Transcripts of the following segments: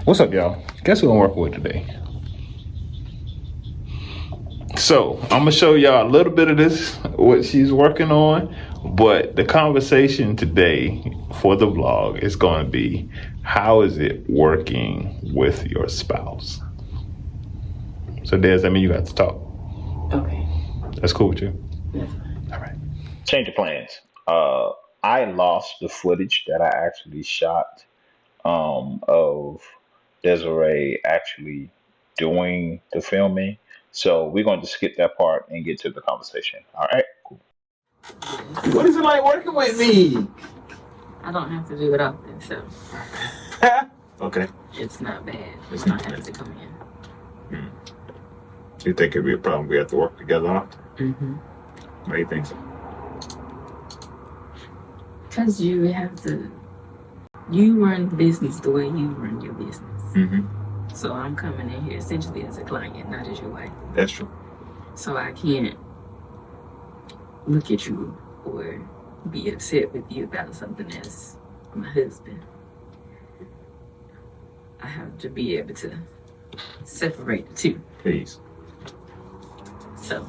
What's up, y'all? Guess who I'm working with today? So I'm gonna show y'all a little bit of this, what she's working on. But the conversation today for the vlog is going to be, how is it working with your spouse? So Des, that means you got to talk. Okay. That's cool with you? Yes. All right. Change of plans. I lost the footage that I actually shot of Desiree actually doing the filming. So we're going to skip that part and get to the conversation. All right, cool. What is it like working with me? I don't have to do it often, so Okay. it's not bad. It's when not I have bad. to come in. You think it'd be a problem we have to work together on? Mm-hmm. What do you think so? Because you have to, you run the business the way you run your business. Mm-hmm. So I'm coming in here essentially as a client, not as your wife. That's true. So I can't look at you or be upset with you about something as my husband. I have to be able to separate the two. Please. So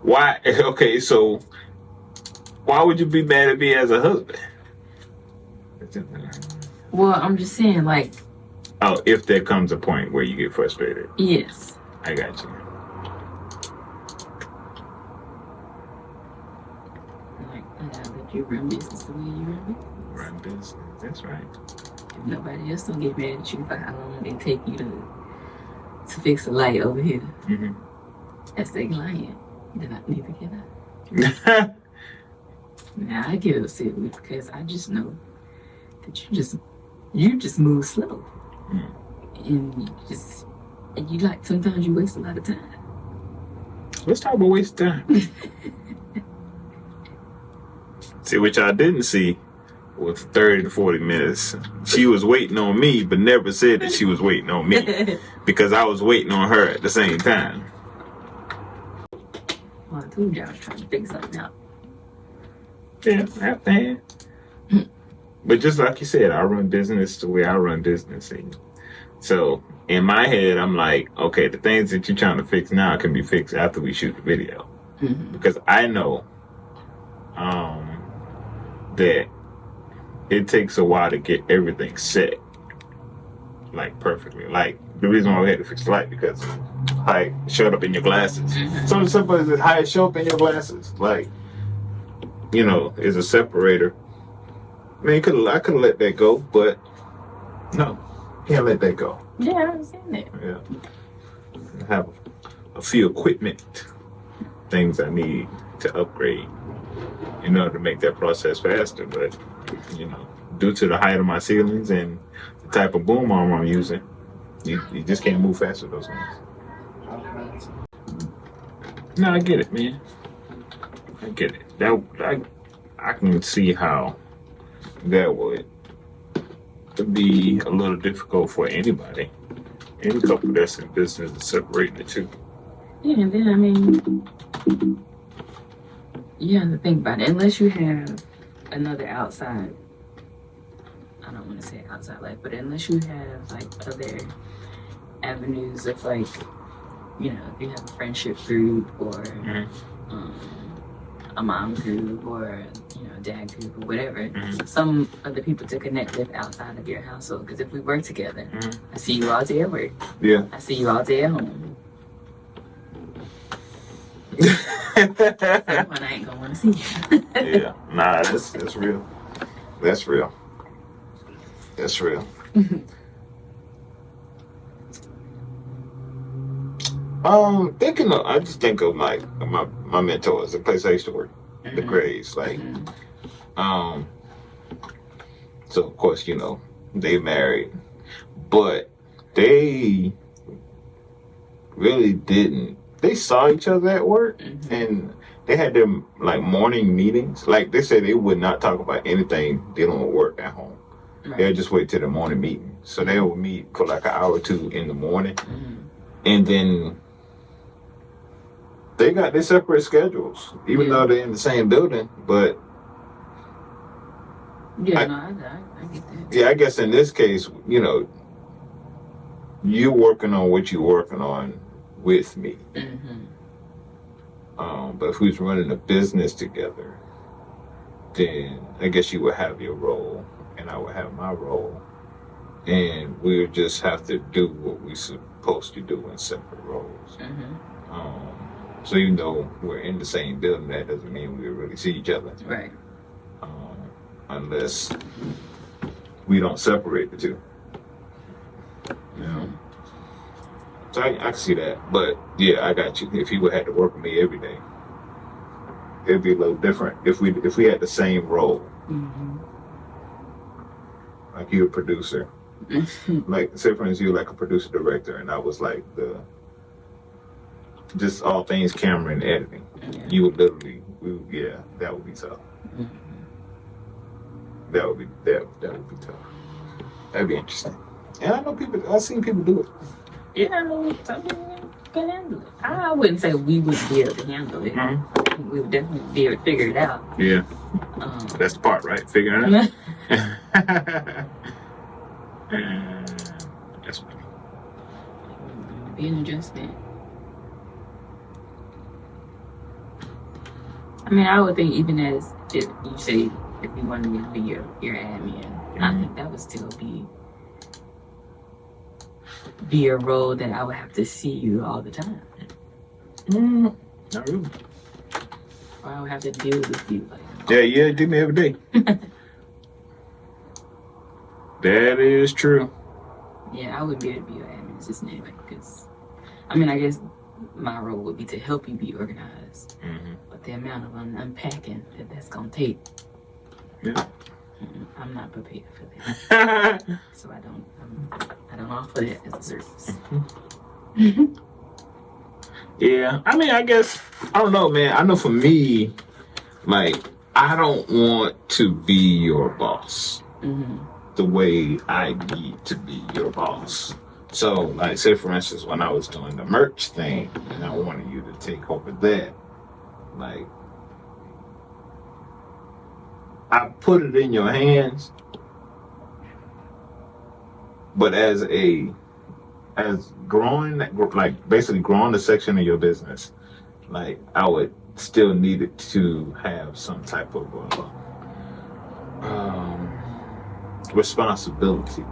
Why? Okay, so why would you be mad at me as a husband? well, I'm just saying, like, Oh, if there comes a point where you get frustrated. yes. I got you. Like, I gotta let you run business the way you run business. Run business. That's right. If nobody else don't get mad at you for how long they take you to fix a light over here. Mm-hmm. As their client, then I need to get out. Now I get upset with because I just know that you just move slow. And you like, sometimes you waste a lot of time. Let's talk about waste time. See, what y'all didn't see was 30 to 40 minutes. She was waiting on me, but never said that she was waiting on me because I was waiting on her at the same time. Well, I told you I was trying to figure something out. Yeah, I hand. But just like you said, I run business the way I run business. So in my head, I'm like, okay, the things that you're trying to fix now can be fixed after we shoot the video. Mm-hmm. Because I know that it takes a while to get everything set, like, perfectly. Like, the reason why we had to fix the light, because like, it showed up in your glasses. Something simple as how it showed up in your glasses. Like, you know, is a separator. I mean, I could have let that go, but no, can't let that go. Yeah, I understand that. Yeah, I have a few equipment things I need to upgrade in order to make that process faster. But you know, due to the height of my ceilings and the type of boom arm I'm using, you just can't move fast with those things. No, I get it, man. I get it. I can see how that would be a little difficult for anybody. Any couple that's in business is separating the two. Yeah, and then, I mean, you have to think about it. Unless you have another outside, I don't want to say outside life, but unless you have, like, other avenues of, like, you know, if you have a friendship group or a mom group or, you know, a dad group or whatever, some other people to connect with outside of your household. Because if we work together, I see you all day at work. Yeah. I see you all day at home. Someone I ain't gonna want to see you. Yeah. Nah, that's real. That's real. That's real. Thinking of, I just think of like my mentors, the place I used to work, the Grays, like, so of course, you know, they married, but they really didn't. They saw each other at work, and they had their like morning meetings. Like they said, they would not talk about anything dealing with work at home. Right. They'll just wait till the morning meeting. So they would meet for like an hour or two in the morning, and then they got their separate schedules, even though they're in the same building. But I I get that. Yeah, I guess in this case, you know, you working on what you're working on with me. Mm-hmm. But if we was running a business together, then I guess you would have your role and I would have my role. And we would just have to do what we're supposed to do in separate roles. So even though we're in the same building, that doesn't mean we really see each other. Right. Unless we don't separate the two. You know? So I can see that. But yeah, I got you. If he would have to work with me every day, it'd be a little different. If we had the same role. Like you a producer. Like say for instance you like a producer director and I was like the just all things camera and editing. Yeah. You would literally that would be tough. That would be tough. That'd be interesting. And I know I've seen people do it. Yeah, I know some people can handle it. I wouldn't say we would be able to handle it. We would definitely be able to figure it out. Yeah. That's the part, right? Figuring it out. That's funny. Be an adjustment. I mean, I would think even as if you say if you wanted me to be your admin, I think that would still be a role that I would have to see you all the time. Not really. Or I would have to deal with you. Like, Yeah, do me every day. That is true. yeah, I wouldn't be able to be your admin assistant anyway, because I mean, I guess my role would be to help you be organized. But the amount of unpacking that's gonna take, I'm not prepared for that. So I don't offer that as a service. Yeah, I mean, I guess I don't know, man. I know for me, like I don't want to be your boss the way I need to be your boss. So, like, say for instance, when I was doing the merch thing, and I wanted you to take over that, like, I put it in your hands, but as growing, like, basically growing the section of your business, like, I would still need it to have some type of responsibility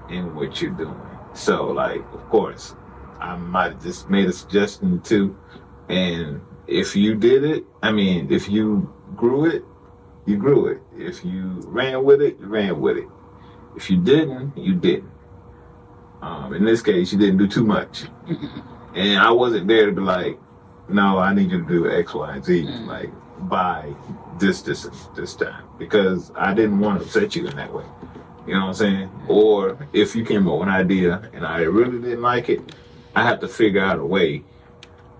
in what you're doing. So, like, of course, I might have just made a suggestion too. And if you did it, I mean, if you grew it, you grew it. If you ran with it, you ran with it. If you didn't, you didn't. In this case, you didn't do too much. And I wasn't there to be like, no, I need you to do X, Y, and Z, like, by this time. Because I didn't want to upset you in that way. You know what I'm saying? Or if you came up with an idea and I really didn't like it, I have to figure out a way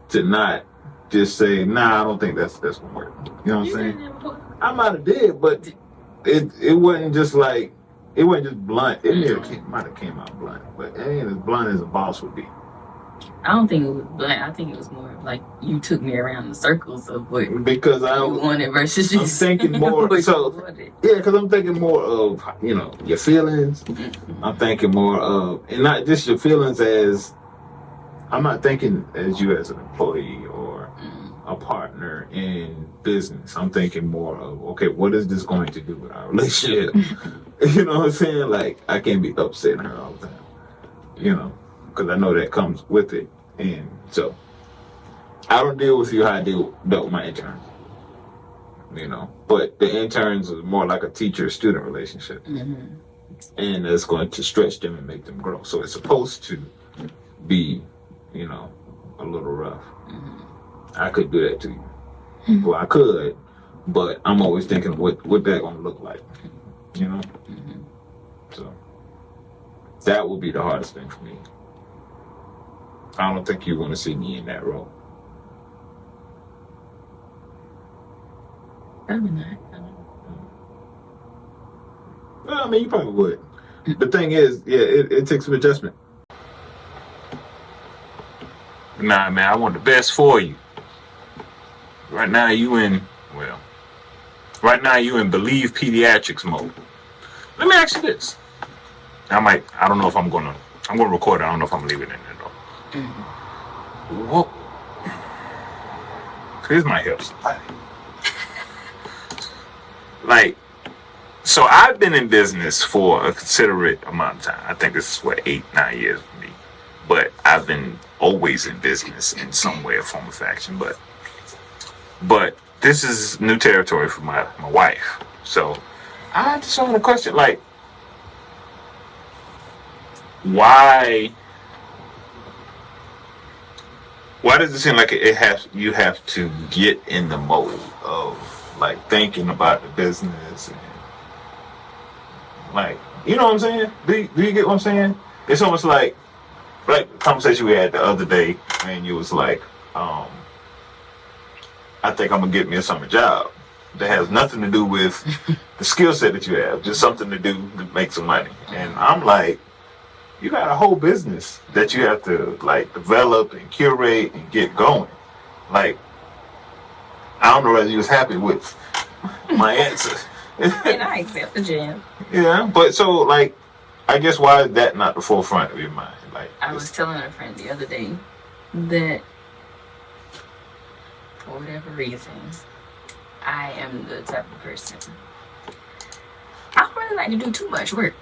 to not just say, nah, I don't think that's gonna work. You know what I'm saying? I might have did, but it wasn't just like, it wasn't just blunt. It might have came out blunt, but it ain't as blunt as a boss would be. I don't think it was blunt. I think it was more like you took me around the circles of what Because I you wanted versus just I'm thinking more. what So you wanted. yeah, because I'm thinking more of your feelings. I'm thinking more of, and not just your feelings as. I'm not thinking as you as an employee or a partner in business. I'm thinking more of, okay, what is this going to do with our relationship? You know what I'm saying? Like, I can't be upsetting her all the time. Because I know that comes with it. And so, I don't deal with you how I dealt with my intern. But the interns is more like a teacher-student relationship. And it's going to stretch them and make them grow. So it's supposed to be, a little rough. I could do that to you. Well, I could, but I'm always thinking what that gonna look like. So that would be the hardest thing for me. I don't think you want to see me in that role. Probably not. Well, I mean, you probably would. The thing is, it takes some adjustment. Nah, man, I want the best for you. Right now, you in Believe Pediatrics mode. let me ask you this. I don't know if I'm going to record it. I don't know if I'm leaving it in there, though. Mm-hmm. Well, here's my hips. Like, so I've been in business for a considerate amount of time. I think this is 8-9 years for me. But I've been always in business in some way or form or fashion. But this is new territory for my wife. So I just want to question, like, why does it seem like you have to get in the mode of like thinking about the business and like, you know what I'm saying? Do you get what I'm saying? It's almost like the conversation we had the other day, and you was like, I think I'm gonna get me a summer job that has nothing to do with the skill set that you have, just something to do to make some money. And I'm like, you got a whole business that you have to like develop and curate and get going. Like, I don't know whether you was happy with my answer. And I accept the jam. Yeah, but so like, I guess why is that not the forefront of your mind? Like, I was telling a friend the other day that for whatever reason, I am the type of person. I don't really like to do too much work.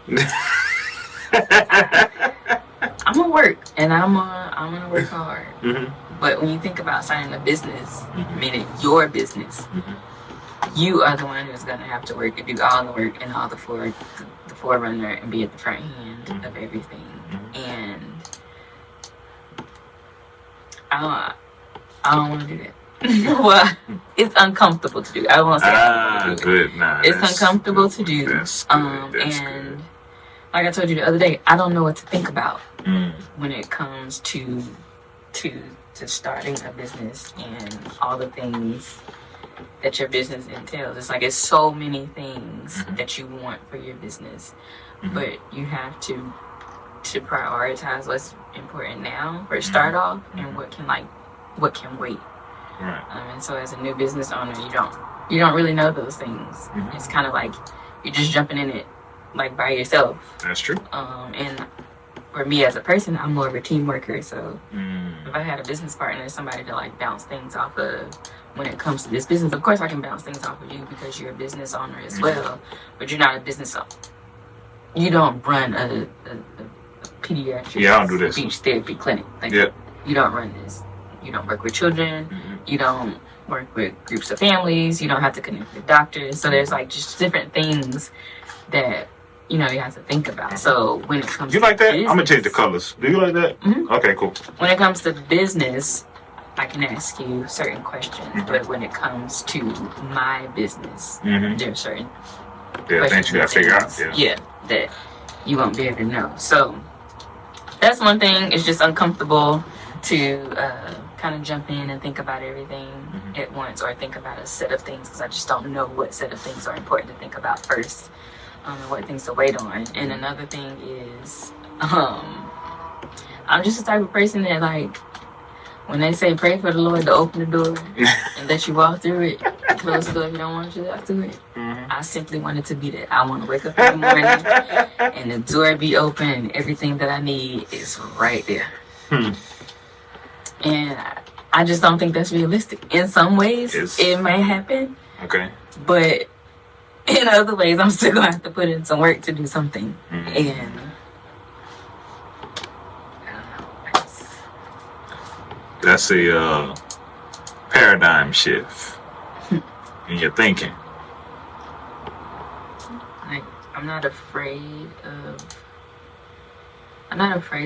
I'm gonna work, and I'm gonna work hard. Mm-hmm. But when you think about starting a business, meaning your business, you are the one who's gonna have to work and do all the work and all the forerunner and be at the front end of everything. And I don't want to do that. Well, it's uncomfortable to do. I won't say uncomfortable to do it. Good. Nah, it's uncomfortable to do. That's good. That's and good. like I told you the other day, I don't know what to think about when it comes to starting a business and all the things that your business entails. It's like it's so many things that you want for your business, but you have to prioritize what's important now for start off and what can wait. Right. And so as a new business owner, you don't really know those things. It's kind of like you're just jumping in it like by yourself. That's true. And for me as a person, I'm more of a team worker. So if I had a business partner, somebody to like bounce things off of when it comes to this business, of course I can bounce things off of you because you're a business owner as well. But you're not a business owner. You don't run a pediatric speech therapy clinic. Like, you don't run this. You don't work with children. You don't work with groups of families. You don't have to connect with doctors. So there's like just different things that you have to think about. So when it comes you to like that? business, I'm gonna change the colors. Do you like that? Okay, cool. When it comes to business, I can ask you certain questions, but when it comes to my business, there are certain things you gotta figure out. That you won't be able to know. So that's one thing. It's just uncomfortable to kind of jump in and think about everything at once, or think about a set of things, because I just don't know what set of things are important to think about first, and what things to wait on. And another thing is, I'm just the type of person that, like, when they say pray for the Lord to open the door and let you walk through it, close the door if you don't want you to walk through it, I simply want it to be that. I want to wake up in the morning and the door be open and everything that I need is right there. And I just don't think that's realistic. In some ways, it might happen. Okay. But in other ways, I'm still going to have to put in some work to do something. And I don't know. That's a paradigm shift in your thinking. Like, I'm not afraid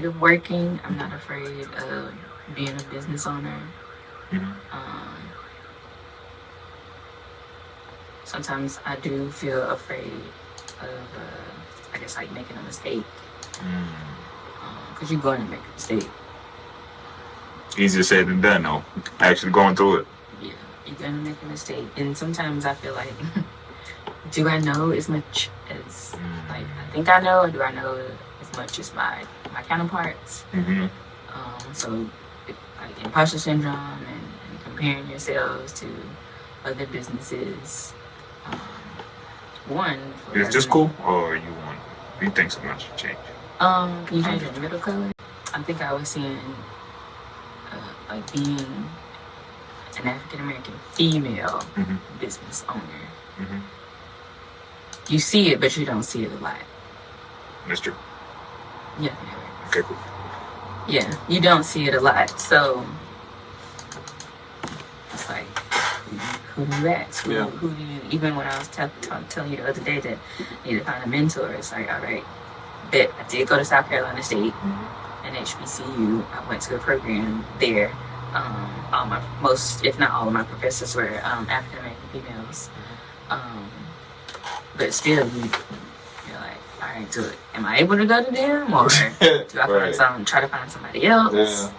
of working. I'm not afraid of being a business owner. Sometimes I do feel afraid of, I guess, like making a mistake. Because you're going to make a mistake. Easier said than done, though. Actually going through it. Yeah, you're going to make a mistake. And sometimes I feel like, do I know as much as, like, I think I know, or do I know as much as my counterparts? So, like, imposter syndrome and comparing yourselves to other businesses. one. Is this cool, or you think someone should change? Can you change the middle color? I think I was seeing like being an African American female business owner. Mm-hmm. You see it, but you don't see it a lot. That's true. Yeah. Okay, cool. Yeah, you don't see it a lot. So it's like, who do you ask? Who do you, even when I was telling you the other day that I need to find a mentor, it's like, all right, bet I did go to South Carolina State and HBCU. I went to a program there. Most, if not all of my professors were African American females. But still, you're like, all right, am I able to go to them, or do I try to find somebody else? Yeah.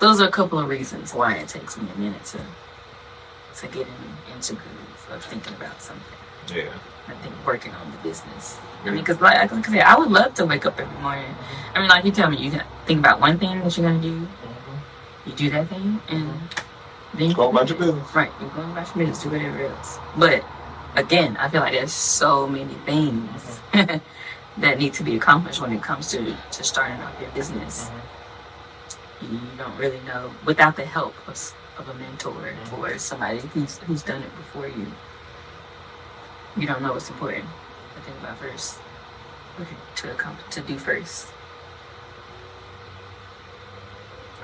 Those are a couple of reasons why it takes me a minute to get into groove of thinking about something. Yeah. I think working on the business. I mean, because like I said, I would love to wake up every morning. I mean, like you tell me, you can think about one thing that you're gonna do. You do that thing, and then you go about your business. Right, you're going about your business, do whatever else. But again, I feel like there's so many things that need to be accomplished when it comes to starting off your business. You don't really know without the help of a mentor or somebody who's done it before you. You don't know what's important to think about first, to do first.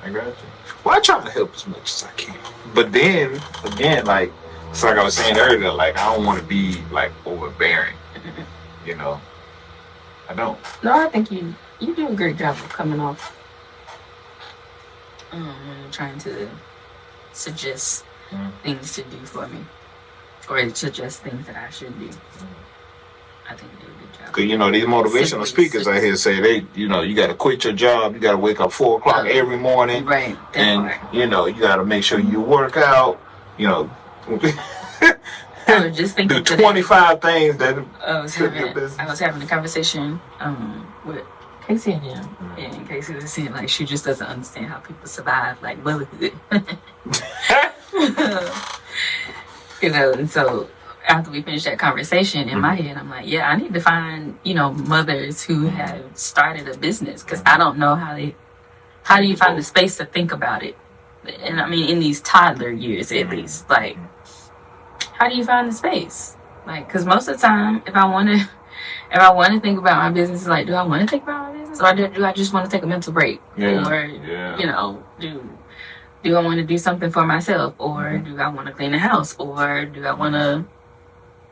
I got you. Well, I try to help as much as I can, but then again, like it's like I was saying earlier, like I don't want to be like overbearing. You know, I don't. No, I think you do a great job of coming off. Trying to suggest things to do for me, or suggest things that I should do. I think they do a good job. Cause you know these motivational speakers out here say they, you got to quit your job, you got to wake up 4 o'clock every morning, right? And you got to make sure you work out. I was just thinking do 25 things that I was having a conversation with Casey and him, and Casey was saying like she just doesn't understand how people survive like motherhood. And so after we finished that conversation, in my head I'm like, yeah, I need to find mothers who have started a business, because I don't know how do you find the space to think about it. And I mean, in these toddler years at least, like, how do you find the space? Like, because most of the time, if I want to think about my business, like, do I want to think about my business, or do I just want to take a mental break? Or do I want to do something for myself, or do I want to clean the house, or do I want to,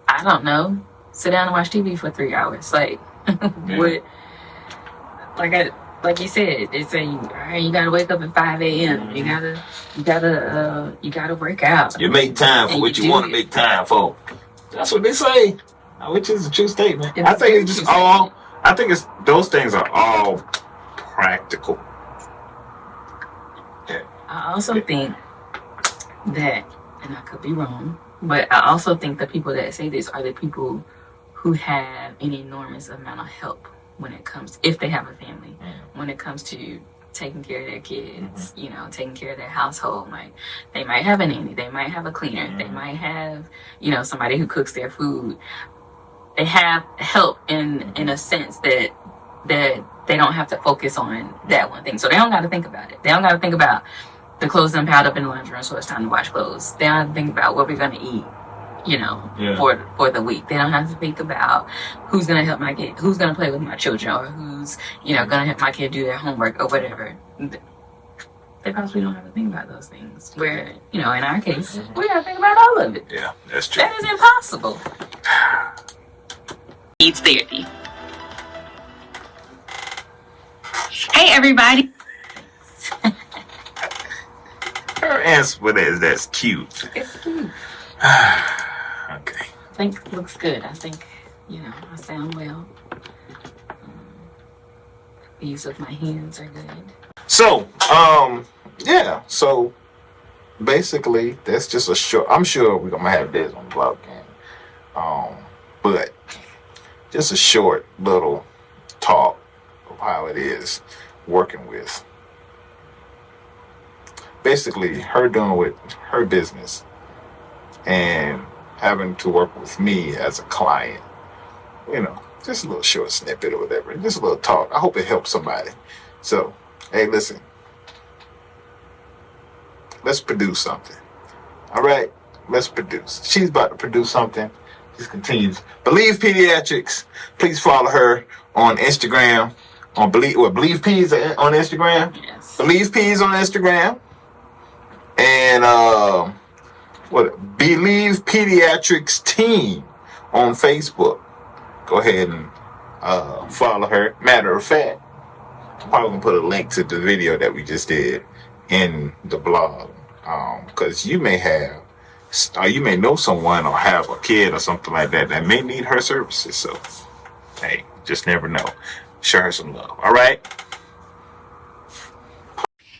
I don't know, sit down and watch TV for 3 hours? Like, what? Like you said, they say, all right, you gotta wake up at 5 a.m. You gotta work out. You make time for what you want to make time for. That's what they say, which is a true statement. I think it's just all. I think those things are all practical. Yeah. I also think that, and I could be wrong, but I also think the people that say this are the people who have an enormous amount of help when it comes, if they have a family, when it comes to taking care of their kids, taking care of their household. Like, they might have a nanny, they might have a cleaner, they might have, somebody who cooks their food. They have help in a sense that they don't have to focus on that one thing. So they don't got to think about it. They don't got to think about the clothes done piled up in the laundry room, so it's time to wash clothes. They don't have to think about what we're going to eat, for the week. They don't have to think about who's going to help my kid, who's going to play with my children, or who's, going to help my kid do their homework or whatever. They possibly don't have to think about those things. Where, in our case, we got to think about all of it. Yeah, that's true. That is impossible. Needs therapy. Hey, everybody. Her answer for that is that's cute. It's cute. Okay. I think it looks good. I think, I sound well. The use of my hands are good. So, so basically that's just a short, I'm sure we're gonna have this on the blog game. But just a short little talk of how it is working with basically her doing with her business and having to work with me as a client. You know, just a little short snippet or whatever. Just a little talk. I hope it helps somebody. So, hey, listen. Let's produce something. All right? Let's produce. She's about to produce something. Just continues. Believe Pediatrics. Please follow her on Instagram. On Believe Peas on Instagram. Yes. Believe Peas on Instagram. And Believe Pediatrics Team on Facebook. Go ahead and follow her. Matter of fact, I'm probably gonna put a link to the video that we just did in the blog, because you may know someone or have a kid or something like that that may need her services. So, hey, just never know. Show her some love. All right.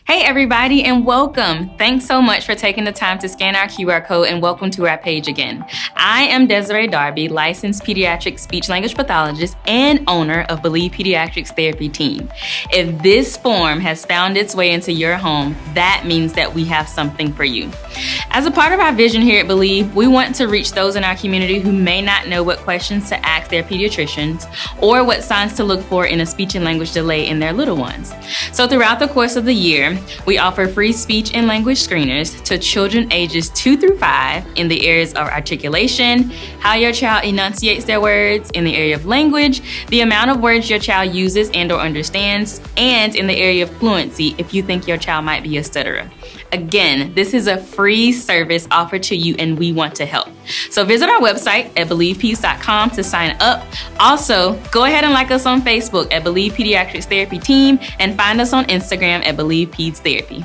Hey everybody, and welcome. Thanks so much for taking the time to scan our QR code, and welcome to our page again. I am Desiree Darby, licensed pediatric speech language pathologist and owner of Believe Pediatrics Therapy Team. If this form has found its way into your home, that means that we have something for you. As a part of our vision here at Believe, we want to reach those in our community who may not know what questions to ask their pediatricians or what signs to look for in a speech and language delay in their little ones. So throughout the course of the year, we offer free speech and language screeners to children ages 2 through 5 in the areas of articulation, how your child enunciates their words, in the area of language, the amount of words your child uses and or understands, and in the area of fluency if you think your child might be a stutterer. Again, this is a free service offered to you, and we want to help. So visit our website at believepeace.com to sign up. Also, go ahead and like us on Facebook at Believe Pediatrics Therapy Team, and find us on Instagram at Believe Peds Therapy.